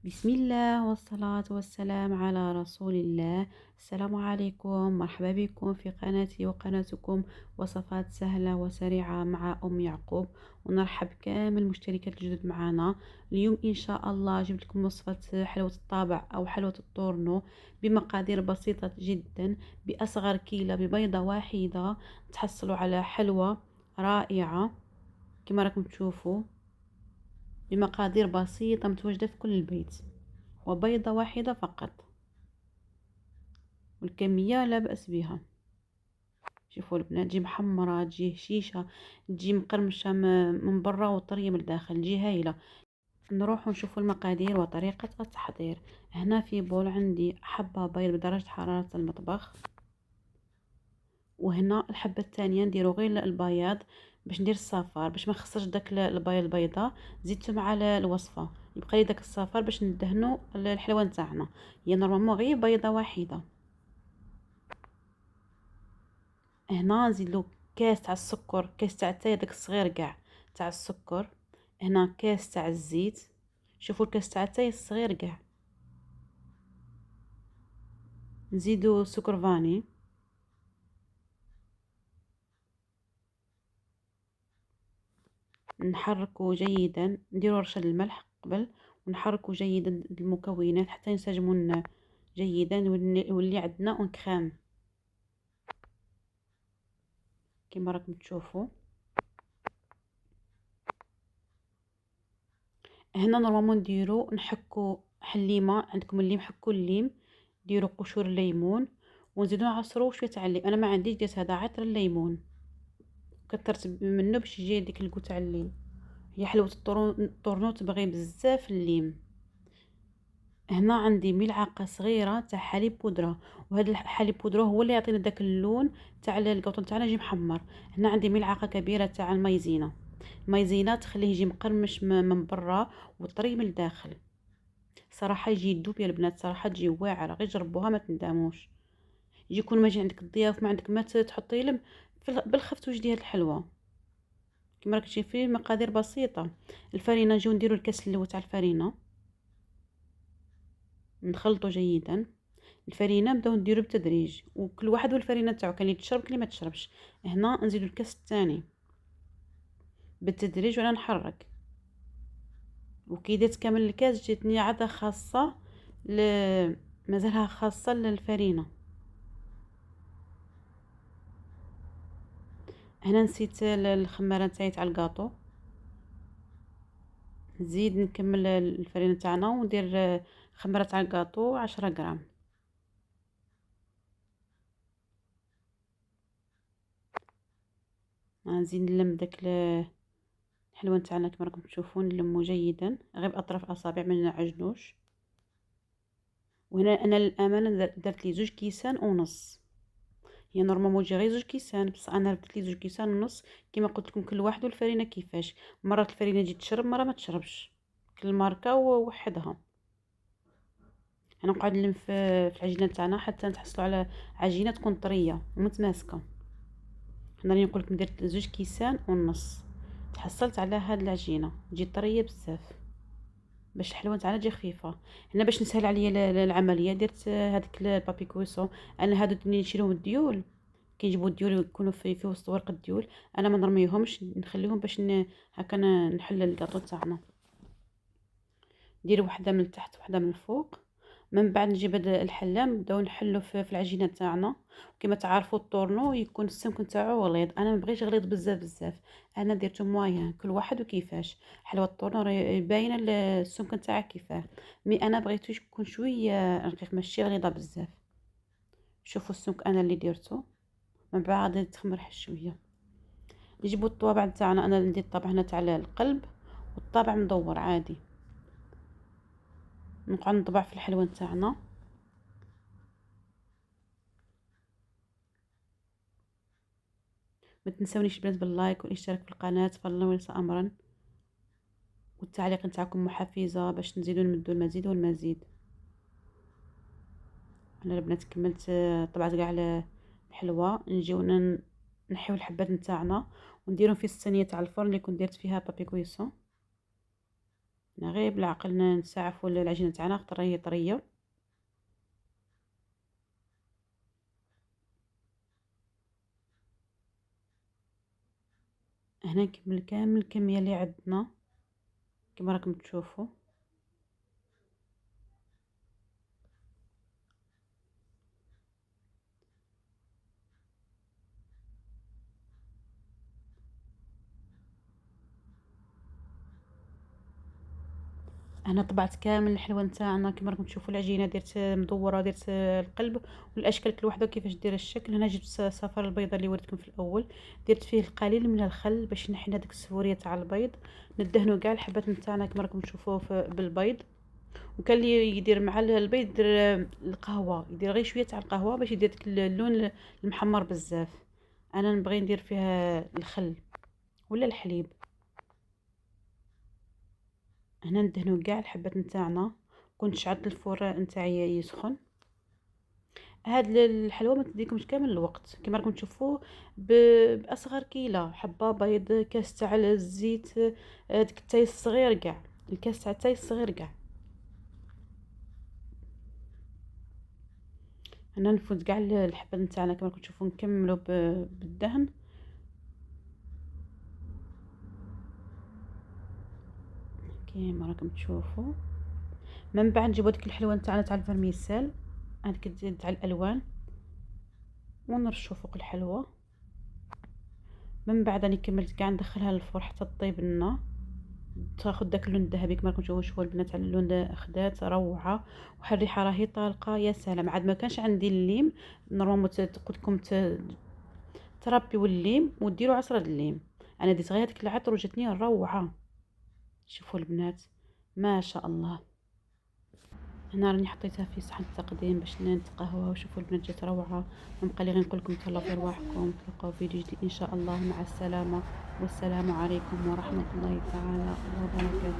بسم الله والصلاة والسلام على رسول الله. السلام عليكم، مرحبا بكم في قناتي وقناتكم وصفات سهلة وسريعة مع أم يعقوب. ونرحب كامل المشتركات الجدد معنا. اليوم إن شاء الله جبت لكم وصفة حلوة الطابع أو حلوة الطورنو بمقادير بسيطة جدا، بأصغر كيلة ببيضة واحدة تحصلوا على حلوة رائعة كما راكم تشوفوا، بمقادير بسيطة متواجدة في كل البيت، وبيضة واحدة فقط، والكمية لا بأس بها. شوفوا البنات، تجي محمرة، تجي هشيشة، تجي مقرمشة من برا وطرية من الداخل، تجي هايلة. نروح نشوفوا المقادير وطريقة التحضير. هنا في بول عندي حبة بيض بدرجة حرارة المطبخ، وهنا الحبة الثانية نديرو غير البياض باش ندير الصفار، باش ما نخسرش داك البيضة. زدت مع الوصفة يبقى لي داك الصفار باش ندهنو الحلوى نتاعنا. هي نورمالمون غير بيضة واحدة. هنا نزيدلو كاس تاع السكر، كاس تاع التاي داك الصغير كاع تاع السكر. هنا كاس تاع الزيت، شوفوا الكاس تاع التاي الصغير كاع. نزيدو سكر فاني، نحركه جيدا، نديرو رشة الملح قبل، ونحركه جيدا المكونات حتى ينسجموا جيدا، يولي عندنا اون كريم كما راكم تشوفوا. هنا نورمالمون نديرو نحكو حليمه، عندكم الليم حكو الليم، ديرو قشور الليمون ونزيدو نعصرو شويه تاع الليم. انا ما عنديش، درت هذا عطر الليمون، كثرت منه باش يجي ديك الكو تاع الليم. هي حلوه الطورنو تبغي بزاف الليم. هنا عندي ملعقه صغيره تاع حليب بودره، وهذا الحليب بودره هو اللي يعطينا داك اللون تاع الكاوطون تاعنا يجي محمر. هنا عندي ملعقه كبيره تاع المايزينا، المايزينا تخليه يجي مقرمش من برا وطري من الداخل. صراحه يجي يدوب يا البنات، صراحه تجي واعره، غير جربوها ما تندموش. يجي يكون ما يجي عندك الضياف ما عندك ما تحطي لهم بالخف توجدي هاد الحلوه. كما راك تشوفي مقادير بسيطه. الفرينه نجيو نديرو الكاس الاول تاع الفرينه، نخلطه جيدا. الفرينه نبداو نديرو بالتدريج، وكل واحد والفرينه تاعو، كاين اللي تشرب كاين اللي ما تشربش. هنا نزيدو الكاس الثاني بالتدريج وانا نحرك، وكي درت كامل الكاس جاتني عاده خاصه ل... مازالها خاصه للفرينه. هنا نسيت الخماره تاعي تاع الكاطو، نزيد نكمل الفرينه تاعنا وندير خمره تاع الكاطو 10 غرام. نزيد نلم داك الحلوى تاعنا كما راكم تشوفون، نلمو جيدا غير باطراف الاصابع ما نعجنوش. وهنا انا للامانه درت لي 2 كيسان ونص. هي نورمالمون تجي غير 2 كيسان، بصح انا درت لي 2 كيسان ونص. كما قلت لكم كل واحد والفرينه كيفاش، مرات الفرينه تجي تشرب مره ما تشربش، كل ماركه ووحدها. انا نقعد نلم في العجينه تاعنا حتى نتحصلوا على عجينه تكون طريه ومتماسكه. انا راني نقول لكم درت 2 كيسان ونص، تحصلت على هاد العجينه تجي طريه بزاف باش الحلوه تاعنا تجي خفيفه. هنا باش نسهل عليا العمليه درت هذاك البابي كويسون. انا هادو نشيلهم الديول، كيجيبوا الديول يكونوا في وسط ورق الديول، انا ما نرميهمش، نخليهم باش هكا نحل الكاطو تاعنا. ندير وحده من التحت وحده من الفوق. من بعد نجيب هذا الحله نبداو نحلو في العجينه تاعنا. كما تعرفوا الطورنو يكون السمك نتاعو غليظ، انا ما بغيتش غليظ بزاف بزاف، انا درته موين، كل واحد وكيفاش. حلوه الطورنو راهي باينه السمك نتاعها كيفاه، مي انا بغيتو يكون شويه رقيق ماشي غليظه بزاف. شوفوا السمك انا اللي درته. من بعد تخمر شويه. نجيبوا الطوابع تاعنا، انا ندير الطابع هنا تاع القلب والطابع مدور عادي. نقعد نطبع في الحلوه تاعنا. ما تنسونيش البنات باللايك والاشتراك في القناه، تفضلوا وليس امرا، والتعليق نتاعكم محفزه باش نزيدو نمدو المزيد والمزيد. انا البنات كملت طبعت كاع الحلوه. نجيو نحيو الحبات نتاعنا ونديرهم في الصينيه تاع الفرن اللي كنت درت فيها بابي كويسون. هنا غير بالعقل نسعفوا العجينه تاعنا خاطر هي طريه. هنا نكمل كامل الكميه اللي عندنا كما راكم تشوفوا. انا طبعت كامل الحلوى نتاعنا كما راكم تشوفوا. العجينه درت مدوره، درت القلب والاشكال كل وحده كيفاش دير الشكل. هنا جبت صفار البيضه اللي وريتكم في الاول، درت فيه القليل من الخل باش نحينا ديك السفوريه تاع البيض. ندهنوا كاع الحبات نتاعنا كما راكم تشوفوا بالبيض. وكان اللي يدير مع البيض يدير القهوه، يدير غير شويه تاع القهوه باش يدير ديك اللون المحمر بزاف. انا نبغي ندير فيها الخل ولا الحليب. هنا ندهنوا كاع الحبات نتاعنا. كنت شعلت الفور نتاعي يسخن. هاد الحلوى ما تديكمش كامل الوقت كما راكم تشوفوا. باصغر كيله حبه بيض، كاس تاع الزيت، ديك التاي الصغير كاع، الكاس تاع التاي الصغير كاع. هنا نفوت كاع الحبات نتاعنا كما راكم تشوفوا نكملوا بالدهن. كما راكم تشوفوا. من بعد نجيبوا ديك الحلوى نتاعنا تاع الفرميسال، هذيك تاع الالوان، ونرشوا فوق الحلوى. من بعد راني كملت كاع ندخلها للفرن حتى طيب لنا، تاخذ داك اللون الذهبي كما راكم تشوفوا. شوفوا البنات على اللون ده اخدات روعه، وحال الريحه راهي طالقه. يا سلام، عاد ما كانش عندي الليم نورمالمون قلت لكم تربيوا الليم وديروا عصره الليم. انا ديت غير هذيك العطر وجاتني روعه. شوفوا البنات ما شاء الله. هنا راني حطيتها في صحن التقديم باش نتقهوها. وشوفوا البنات جات روعه. ما بقى لي غير نقول لكم تهلاو في رواحكم. تلقاو فيديو جديد ان شاء الله. مع السلامه، والسلام عليكم ورحمه الله تعالى وبركاته.